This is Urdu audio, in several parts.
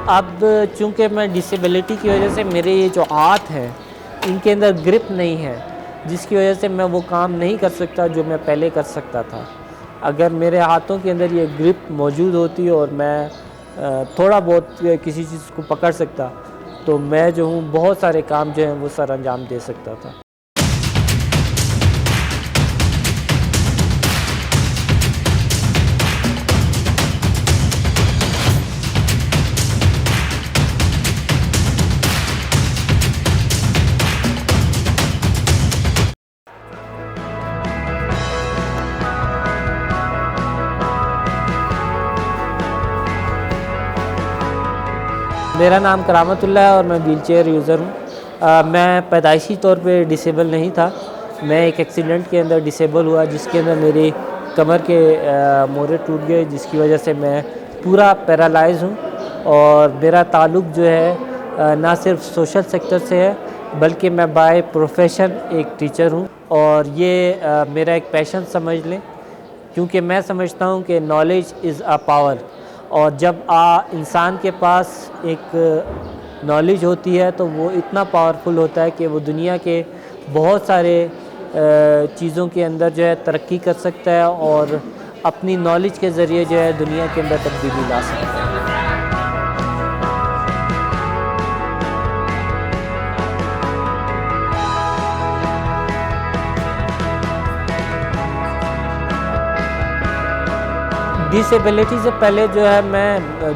اب چونکہ میں ڈسیبلٹی کی وجہ سے میرے یہ جو ہاتھ ہیں ان کے اندر گرپ نہیں ہے، جس کی وجہ سے میں وہ کام نہیں کر سکتا جو میں پہلے کر سکتا تھا۔ اگر میرے ہاتھوں کے اندر یہ گرپ موجود ہوتی اور میں تھوڑا بہت کسی چیز کو پکڑ سکتا تو میں جو ہوں بہت سارے کام جو ہیں وہ سر انجام دے سکتا تھا۔ میرا نام کرامت اللہ ہے اور میں ویل چیئر یوزر ہوں۔ میں پیدائشی طور پہ ڈسیبل نہیں تھا، میں ایک ایکسیڈنٹ کے اندر ڈسیبل ہوا جس کے اندر میری کمر کے موڑے ٹوٹ گئے، جس کی وجہ سے میں پورا پیرالائز ہوں، اور میرا تعلق جو ہے نہ صرف سوشل سیکٹر سے ہے بلکہ میں بائی پروفیشن ایک ٹیچر ہوں، اور یہ میرا ایک پیشن سمجھ لیں، کیونکہ میں سمجھتا ہوں کہ نالج از اے پاور، اور جب انسان کے پاس ایک نالج ہوتی ہے تو وہ اتنا پاورفل ہوتا ہے کہ وہ دنیا کے بہت سارے چیزوں کے اندر جو ہے ترقی کر سکتا ہے، اور اپنی نالج کے ذریعے جو ہے دنیا کے اندر تبدیلی لا سکتا ہے۔ ڈسیبلٹی سے پہلے جو ہے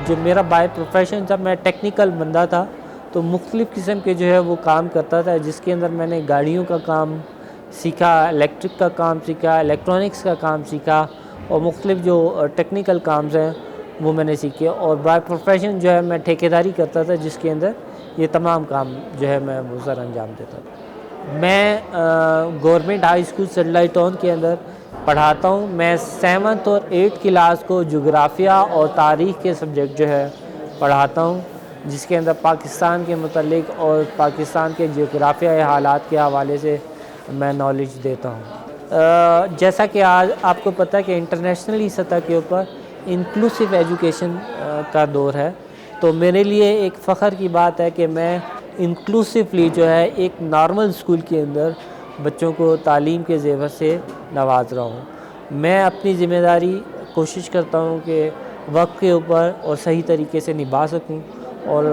جو میرا بائی پروفیشن تھا، میں ٹیکنیکل بندہ تھا، تو مختلف قسم کے جو ہے وہ کام کرتا تھا، جس کے اندر میں نے گاڑیوں کا کام سیکھا، الیکٹرک کا کام سیکھا، الیکٹرانکس کا کام سیکھا، اور مختلف جو ٹیکنیکل کامز ہیں وہ میں نے سیکھے، اور بائی پروفیشن جو ہے میں ٹھیکیداری کرتا تھا، جس کے اندر یہ تمام کام جو ہے میں وہ سر انجام دیتا تھا۔ میں government high school satellite town کے اندر پڑھاتا ہوں۔ میں 7th اور 8th کلاس کو جغرافیہ اور تاریخ کے سبجیکٹ جو ہے پڑھاتا ہوں، جس کے اندر پاکستان کے متعلق اور پاکستان کے جغرافیائی حالات کے حوالے سے میں نالج دیتا ہوں۔ جیسا کہ آج آپ کو پتہ ہے کہ انٹرنیشنلی سطح کے اوپر انکلوسیو ایجوکیشن کا دور ہے، تو میرے لیے ایک فخر کی بات ہے کہ میں انکلوسیولی جو ہے ایک نارمل اسکول کے اندر بچوں کو تعلیم کے زیور سے نواز رہا ہوں۔ میں اپنی ذمہ داری کوشش کرتا ہوں کہ وقت کے اوپر اور صحیح طریقے سے نبھا سکوں، اور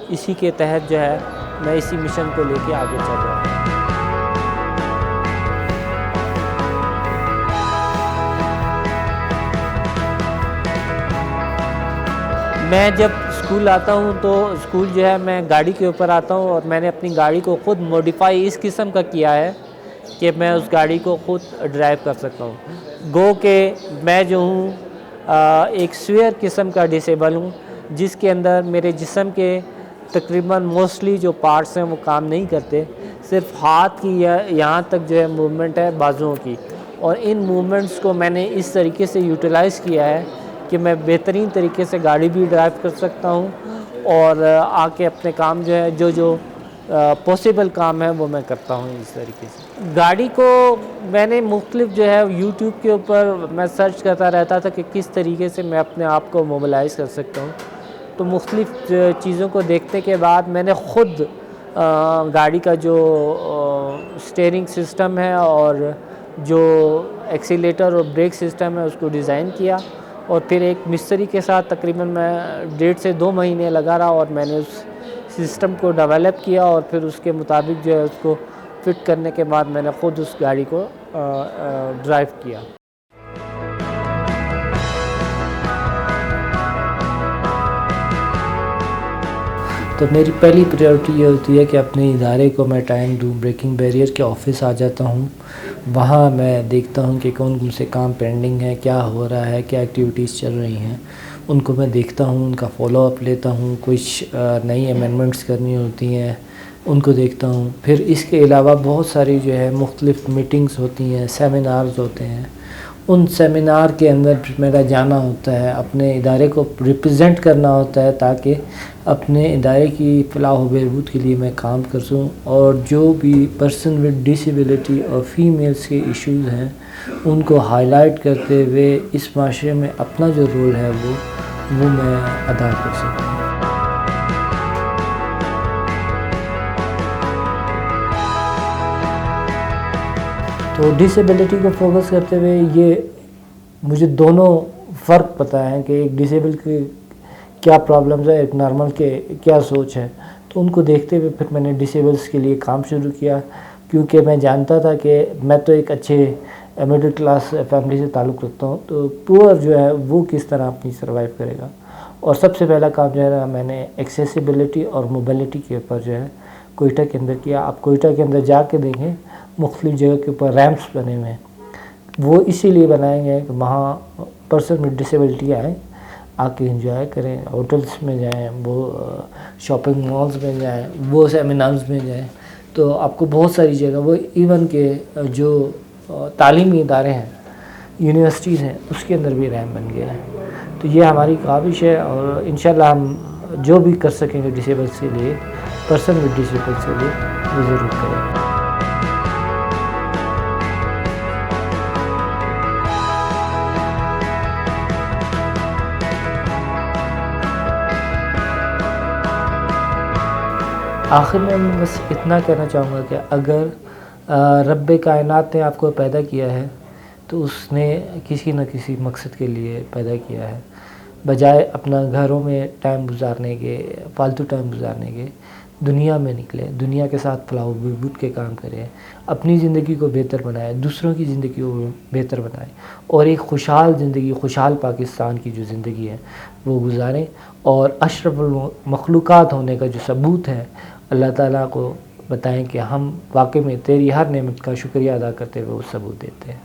اسی کے تحت جو ہے میں اسی مشن کو لے کے آگے چل رہا ہوں۔ میں جب اسکول آتا ہوں تو اسکول جو ہے میں گاڑی کے اوپر آتا ہوں، اور میں نے اپنی گاڑی کو خود موڈیفائی اس قسم کا کیا ہے کہ میں اس گاڑی کو خود ڈرائیو کر سکتا ہوں۔ گو کہ میں جو ہوں ایک سویئر قسم کا ڈسیبل ہوں، جس کے اندر میرے جسم کے تقریباً موسٹلی جو پارٹس ہیں وہ کام نہیں کرتے، صرف ہاتھ کی یہاں تک جو ہے موومنٹ ہے بازوؤں کی، اور ان موومنٹس کو میں نے اس طریقے سے یوٹیلائز کیا ہے کہ میں بہترین طریقے سے گاڑی بھی ڈرائیو کر سکتا ہوں، اور آ کے اپنے کام جو ہے جو پاسبل کام ہے وہ میں کرتا ہوں اس طریقے سے۔ گاڑی کو میں نے مختلف جو ہے یوٹیوب کے اوپر میں سرچ کرتا رہتا تھا کہ کس طریقے سے میں اپنے آپ کو موبلائز کر سکتا ہوں، تو مختلف چیزوں کو دیکھنے کے بعد میں نے خود گاڑی کا جو اسٹیئرنگ سسٹم ہے اور جو ایکسیلیٹر اور بریک سسٹم ہے اس کو ڈیزائن کیا، اور پھر ایک مستری کے ساتھ تقریباً میں 1.5 سے 2 مہینے لگا رہا، اور میں نے اس سسٹم کو ڈیولپ کیا، اور پھر اس کے مطابق جو ہے اس کو فٹ کرنے کے بعد میں نے خود اس گاڑی کو ڈرائیو کیا۔ تو میری پہلی پریورٹی یہ ہوتی ہے کہ اپنے ادارے کو میں ٹائم دوں۔ بریکنگ بیریئر کے آفس آ جاتا ہوں، وہاں میں دیکھتا ہوں کہ کون سے کام پینڈنگ ہے، کیا ہو رہا ہے، کیا ایکٹیویٹیز چل رہی ہیں، ان کو میں دیکھتا ہوں، ان کا فالو اپ لیتا ہوں، کچھ نئی امینڈمنٹس کرنی ہوتی ہیں ان کو دیکھتا ہوں۔ پھر اس کے علاوہ بہت ساری جو ہے مختلف میٹنگز ہوتی ہیں، سیمینارز ہوتے ہیں، ان سیمینار کے اندر میرا جانا ہوتا ہے، اپنے ادارے کو ریپرزینٹ کرنا ہوتا ہے تاکہ اپنے ادارے کی فلاح و بہبود کے لیے میں کام کر سکوں، اور جو بھی پرسن ود ڈسیبلٹی اور فیمیلز کے ایشوز ہیں ان کو ہائی لائٹ کرتے ہوئے اس معاشرے میں اپنا جو رول ہے وہ میں ادا کر سکوں۔ تو ڈسیبلٹی کو فوکس کرتے ہوئے یہ مجھے دونوں فرق پتہ ہے کہ ایک ڈسیبل کی کیا پرابلمز ہے، ایک نارمل کے کیا سوچ ہے. تو ان کو دیکھتے ہوئے پھر میں نے ڈسیبلس کے لیے کام شروع کیا، کیونکہ میں جانتا تھا کہ میں تو ایک اچھے مڈل کلاس فیملی سے تعلق رکھتا ہوں، تو پور جو ہے وہ کس طرح اپنی سروائیو کرے گا. اور سب سے پہلا کام جو ہے نا میں نے ایکسیسیبلٹی اور موبیلٹی کے اوپر جو ہے کوئٹہ کے اندر کیا. آپ کوئٹہ کے اندر جا کے دیکھیں مختلف جگہ کے اوپر ریمپس بنے ہوئے ہیں. وہ اسی لیے بنائے گئے کہ وہاں پرسن میں ڈسیبلٹی آئیں، آ کے انجوائے کریں، ہوٹلس میں جائیں، وہ شاپنگ مالز میں جائیں، وہ سیمینارز میں جائیں. تو آپ کو بہت ساری جگہ، وہ ایون کہ جو تعلیمی ادارے ہیں، یونیورسٹیز ہیں، اس کے اندر بھی ریمپ بن گیا ہے. تو یہ ہماری کاوش ہے اور انشاءاللہ ہم جو بھی کر سکیں گے ڈسیبلس کے لیے، پرسن وتھ ڈسیبلس کے لیے، وہ ضرور کریں. آخر میں بس اتنا کہنا چاہوں گا کہ اگر رب کائنات نے آپ کو پیدا کیا ہے تو اس نے کسی نہ کسی مقصد کے لیے پیدا کیا ہے. بجائے اپنا گھروں میں ٹائم گزارنے کے، فالتو ٹائم گزارنے کے، دنیا میں نکلے، دنیا کے ساتھ فلاح و بہبود کے کام کریں، اپنی زندگی کو بہتر بنائیں، دوسروں کی زندگی کو بہتر بنائیں، اور ایک خوشحال زندگی، خوشحال پاکستان کی جو زندگی ہے وہ گزاریں. اور اشرف المخلوقات ہونے کا جو ثبوت ہے، اللہ تعالیٰ کو بتائیں کہ ہم واقعی میں تیری ہر نعمت کا شکریہ ادا کرتے ہوئے وہ ثبوت دیتے ہیں.